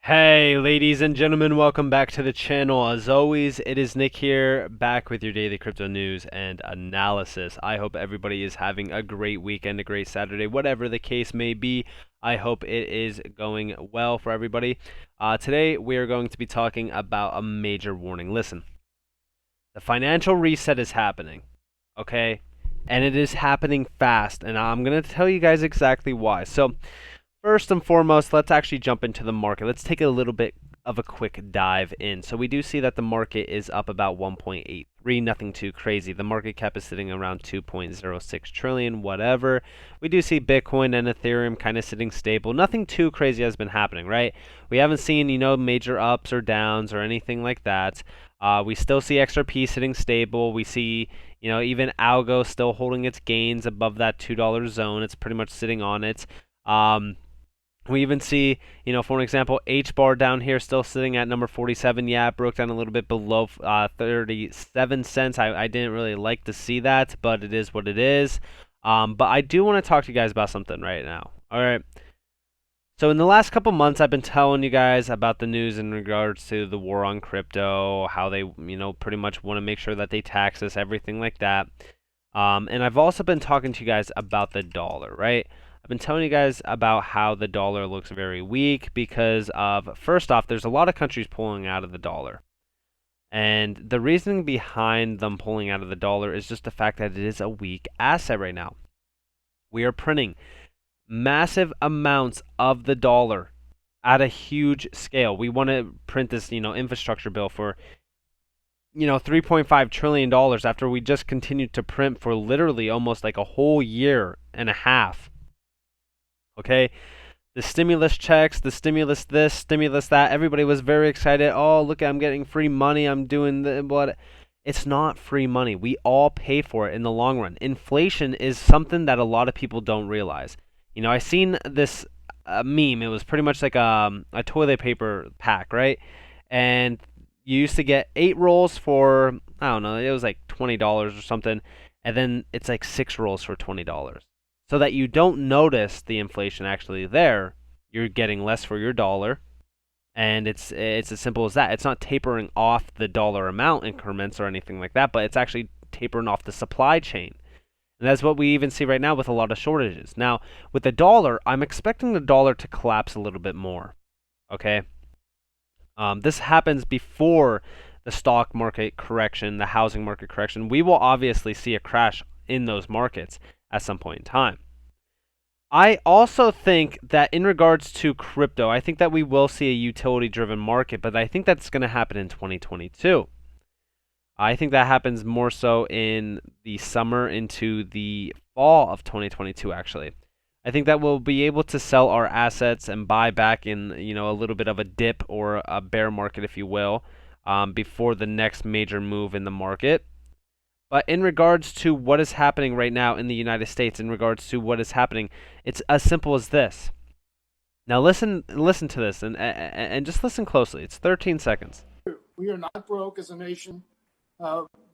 Hey, ladies and gentlemen, welcome back to the channel. As always, it is Nick here, back with your daily crypto news and analysis. I hope everybody is having a great weekend, a great Saturday, whatever the case may be. I hope it is going well for everybody. Today, we are going to be talking about a major warning. Listen, the financial reset is happening, okay? And it is happening fast, and I'm going to tell you guys exactly why. So, first and foremost, let's actually jump into the market. Let's take a little bit of a quick dive in. So we do see that the market is up about 1.83, nothing too crazy. The market cap is sitting around 2.06 trillion, whatever. We do see Bitcoin and Ethereum kind of sitting stable. Nothing too crazy has been happening, right? We haven't seen, major ups or downs or anything like that. We still see XRP sitting stable. We see, even Algo still holding its gains above that $2 zone. It's pretty much sitting on it. We even see, for an example, Hbar down here still sitting at number 47. Yeah, it broke down a little bit below 37 cents. I didn't really like to see that, but it is what it is. But I do want to talk to you guys about something right now. All right. So in the last couple months, I've been telling you guys about the news in regards to the war on crypto, how they, pretty much want to make sure that they tax us, everything like that. And I've also been talking to you guys about the dollar, right? I've been telling you guys about how the dollar looks very weak because of, first off, there's a lot of countries pulling out of the dollar. And the reasoning behind them pulling out of the dollar is just the fact that it is a weak asset right now. We are printing massive amounts of the dollar at a huge scale. We want to print this, infrastructure bill for, $3.5 trillion after we just continued to print for literally almost like a whole year and a half. Okay, the stimulus checks, the stimulus this, stimulus that, everybody was very excited. Oh, look, I'm getting free money, I'm doing what? It's not free money. We all pay for it in the long run. Inflation is something that a lot of people don't realize. I seen this meme. It was pretty much like a toilet paper pack, right? And you used to get 8 rolls for, I don't know, it was like $20 or something. And then it's like 6 rolls for $20. So that you don't notice the inflation actually there, you're getting less for your dollar, and it's as simple as that. It's not tapering off the dollar amount increments or anything like that, but it's actually tapering off the supply chain. And that's what we even see right now with a lot of shortages. Now, with the dollar, I'm expecting the dollar to collapse a little bit more. Okay? This happens before the stock market correction, the housing market correction. We will obviously see a crash in those markets at some point in time. I also think that in regards to crypto, I think that we will see a utility driven market, but I think that's going to happen in 2022. I think that happens more so in the summer into the fall of 2022, actually. I think that we'll be able to sell our assets and buy back in, a little bit of a dip or a bear market, if you will, before the next major move in the market. But in regards to what is happening right now in the United States, in regards to what is happening, it's as simple as this. Now listen to this and just listen closely. It's 13 seconds. We are not broke as a nation.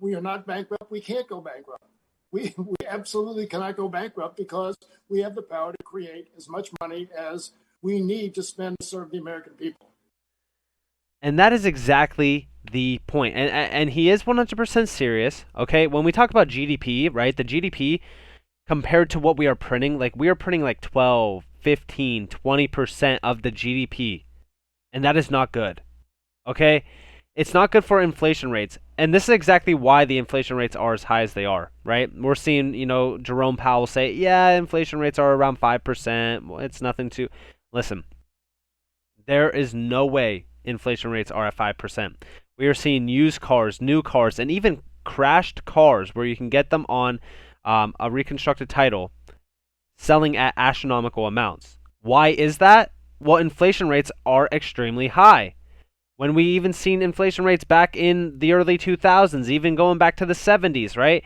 We are not bankrupt. We can't go bankrupt. We absolutely cannot go bankrupt because we have the power to create as much money as we need to spend to serve the American people. And that is exactly the point. And he is 100% serious, okay? When we talk about GDP, right, the GDP compared to what we are printing, like we are printing like 12, 15, 20% of the GDP. And that is not good, okay? It's not good for inflation rates. And this is exactly why the inflation rates are as high as they are, right? We're seeing, Jerome Powell say, yeah, inflation rates are around 5%. Well, it's nothing to... Listen, there is no way inflation rates are at 5%. We are seeing used cars, new cars, and even crashed cars where you can get them on a reconstructed title selling at astronomical amounts. Why is that? Well, inflation rates are extremely high. When we even seen inflation rates back in the early 2000s, even going back to the 70s, right?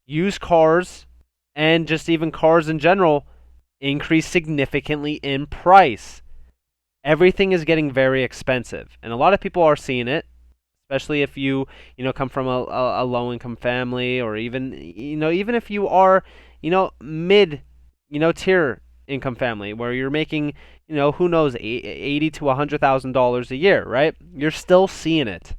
Used cars and just even cars in general increased significantly in price. Everything is getting very expensive, and a lot of people are seeing it, especially if you come from a low income family, or even even if you are mid tier income family where you're making, who knows, $80 to $100,000 a year, right? You're still seeing it.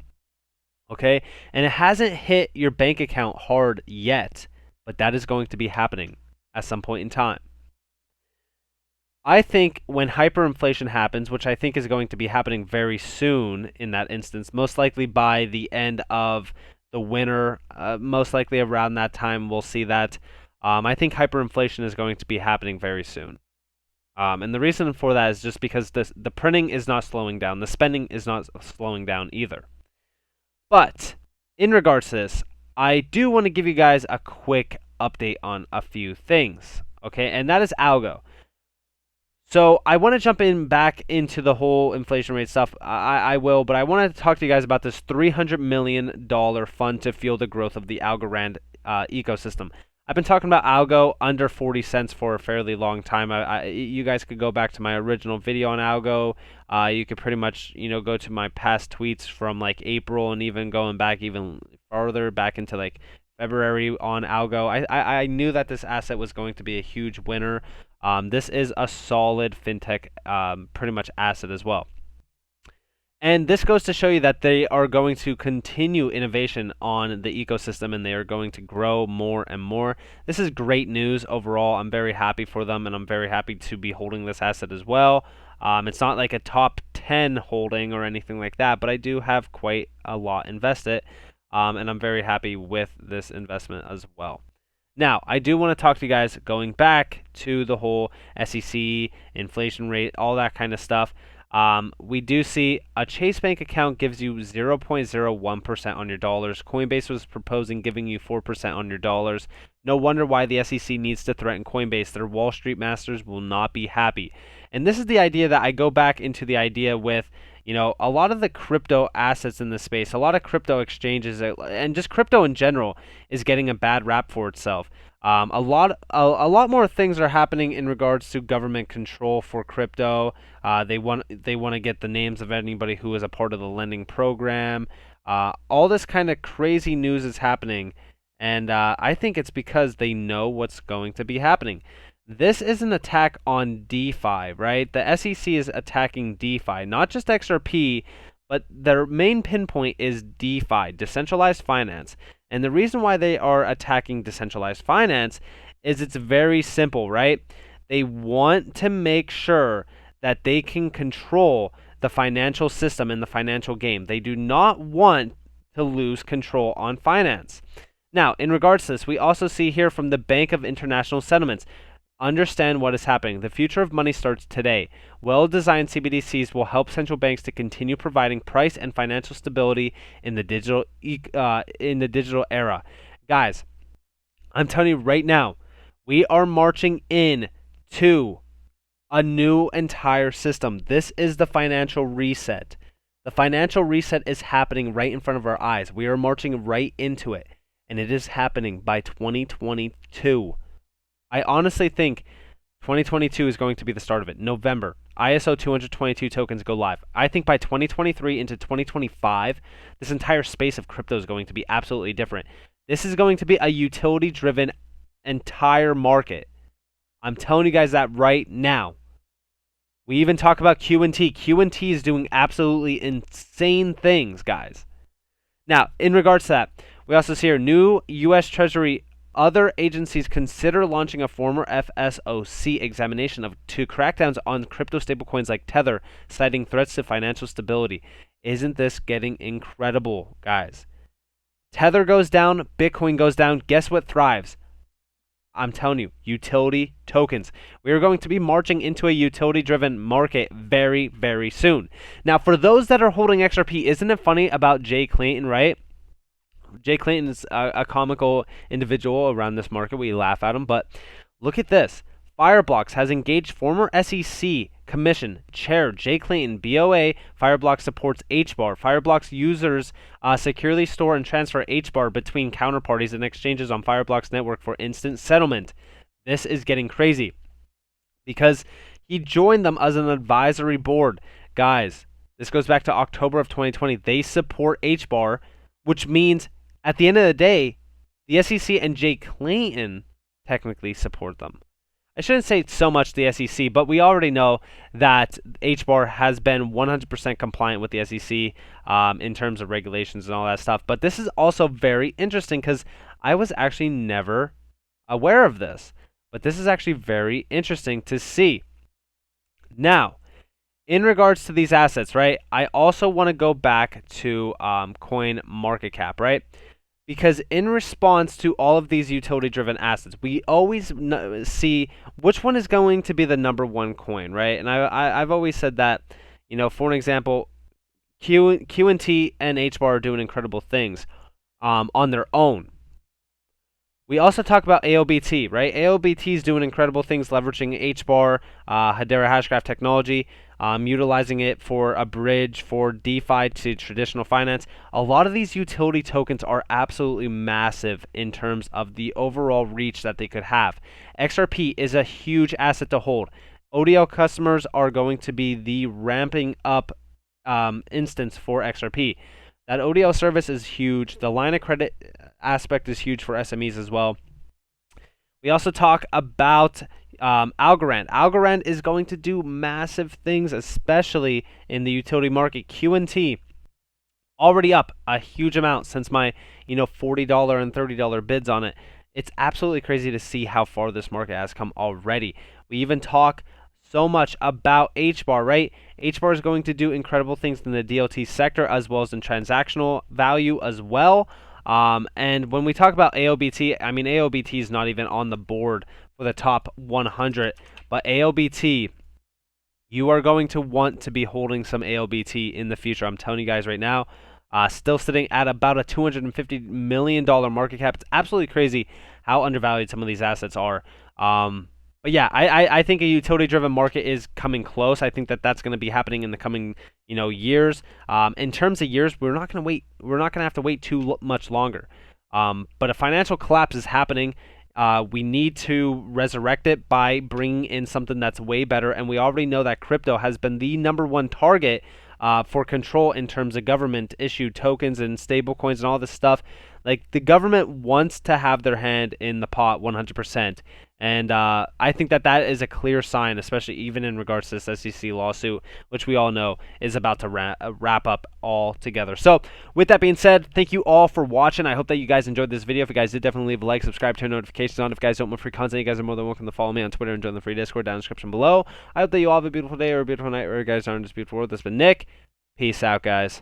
Okay? And it hasn't hit your bank account hard yet, but that is going to be happening at some point in time. I think when hyperinflation happens, which I think is going to be happening very soon in that instance, most likely by the end of the winter, most likely around that time, we'll see that. I think hyperinflation is going to be happening very soon. And the reason for that is just because the printing is not slowing down. The spending is not slowing down either. But in regards to this, I do want to give you guys a quick update on a few things. Okay, and that is Algo. So I want to jump back into the whole inflation rate stuff. I will, but I want to talk to you guys about this $300 million fund to fuel the growth of the Algorand ecosystem. I've been talking about Algo under 40 cents for a fairly long time. You guys could go back to my original video on Algo. You could pretty much, go to my past tweets from like April and even going back even farther back into like February on Algo. I knew that this asset was going to be a huge winner. This is a solid fintech pretty much asset as well. And this goes to show you that they are going to continue innovation on the ecosystem and they are going to grow more and more. This is great news overall. I'm very happy for them and I'm very happy to be holding this asset as well. It's not like a top 10 holding or anything like that, but I do have quite a lot invested and I'm very happy with this investment as well. Now, I do want to talk to you guys going back to the whole SEC, inflation rate, all that kind of stuff. We do see a Chase Bank account gives you 0.01% on your dollars. Coinbase was proposing giving you 4% on your dollars. No wonder why the SEC needs to threaten Coinbase. Their Wall Street masters will not be happy. And this is the idea that I go back into the idea with, a lot of the crypto assets in this space, a lot of crypto exchanges, and just crypto in general is getting a bad rap for itself. A lot more things are happening in regards to government control for crypto. They want to get the names of anybody who is a part of the lending program. All this kind of crazy news is happening, and I think it's because they know what's going to be happening. This is an attack on DeFi, right? The SEC is attacking DeFi, not just XRP, but their main pinpoint is DeFi, decentralized finance. And the reason why they are attacking decentralized finance is it's very simple, right? They want to make sure that they can control the financial system and the financial game. They do not want to lose control on finance. Now, in regards to this, we also see here from the Bank of International Settlements, understand what is happening. The future of money starts today. Well-designed CBDCs will help central banks to continue providing price and financial stability in the digital era. Guys, I'm telling you right now, we are marching in to a new entire system. This is the financial reset. The financial reset is happening right in front of our eyes. We are marching right into it, and it is happening by 2022. I honestly think 2022 is going to be the start of it. November, ISO 222 tokens go live. I think by 2023 into 2025, this entire space of crypto is going to be absolutely different. This is going to be a utility-driven entire market. I'm telling you guys that right now. We even talk about Q&T. Q&T is doing absolutely insane things, guys. Now, in regards to that, we also see our new U.S. Treasury. Other agencies consider launching a former FSOC examination to crackdowns on crypto stablecoins like Tether, citing threats to financial stability. Isn't this getting incredible, guys? Tether goes down, Bitcoin goes down. Guess what thrives? I'm telling you, utility tokens. We are going to be marching into a utility-driven market very, very soon. Now, for those that are holding XRP, isn't it funny about Jay Clayton, right? Jay Clayton is a comical individual around this market. We laugh at him, but look at this. Fireblocks has engaged former SEC Commission Chair Jay Clayton, BOA. Fireblocks supports Hbar. Fireblocks users securely store and transfer Hbar between counterparties and exchanges on Fireblocks network for instant settlement. This is getting crazy because he joined them as an advisory board. Guys, this goes back to October of 2020. They support Hbar, which means at the end of the day, the SEC and Jay Clayton technically support them. I shouldn't say so much the SEC, but we already know that Hbar has been 100% compliant with the SEC in terms of regulations and all that stuff. But this is also very interesting because I was actually never aware of this. But this is actually very interesting to see. Now, in regards to these assets, right, I also want to go back to coin market cap, right? Because in response to all of these utility-driven assets, we always see which one is going to be the number one coin, right? And I've always said that, for an example, QNT and HBAR are doing incredible things on their own. We also talk about ALBT, right? ALBT is doing incredible things, leveraging HBAR, Hedera Hashgraph technology, utilizing it for a bridge for DeFi to traditional finance. A lot of these utility tokens are absolutely massive in terms of the overall reach that they could have. XRP is a huge asset to hold. ODL customers are going to be the ramping up instance for XRP. That ODL service is huge. The line of credit aspect is huge for SMEs as well. We also talk about Algorand. Algorand is going to do massive things, especially in the utility market. QNT already up a huge amount since my $40 and $30 bids on it. It's absolutely crazy to see how far this market has come already. We even talk so much about HBAR, right? HBAR is going to do incredible things in the DLT sector as well as in transactional value as well. And when we talk about AOBT, I mean, AOBT is not even on the board for the top 100, but AOBT, you are going to want to be holding some AOBT in the future. I'm telling you guys right now, still sitting at about a $250 million market cap. It's absolutely crazy how undervalued some of these assets are. But yeah, I think a utility-driven market is coming close. I think that that's going to be happening in the coming years. In terms of years, we're not going to wait. We're not going to have to wait too much longer. But a financial collapse is happening. We need to resurrect it by bringing in something that's way better. And we already know that crypto has been the number one target for control in terms of government-issued tokens and stablecoins and all this stuff. Like, the government wants to have their hand in the pot 100%. And I think that that is a clear sign, especially even in regards to this SEC lawsuit, which we all know is about to wrap up all together. So with that being said, thank you all for watching. I hope that you guys enjoyed this video. If you guys did, definitely leave a like, subscribe, turn notifications on. If you guys don't want free content, you guys are more than welcome to follow me on Twitter and join the free Discord down in the description below. I hope that you all have a beautiful day or a beautiful night, or you guys are in this beautiful world. This has been Nick. Peace out, guys.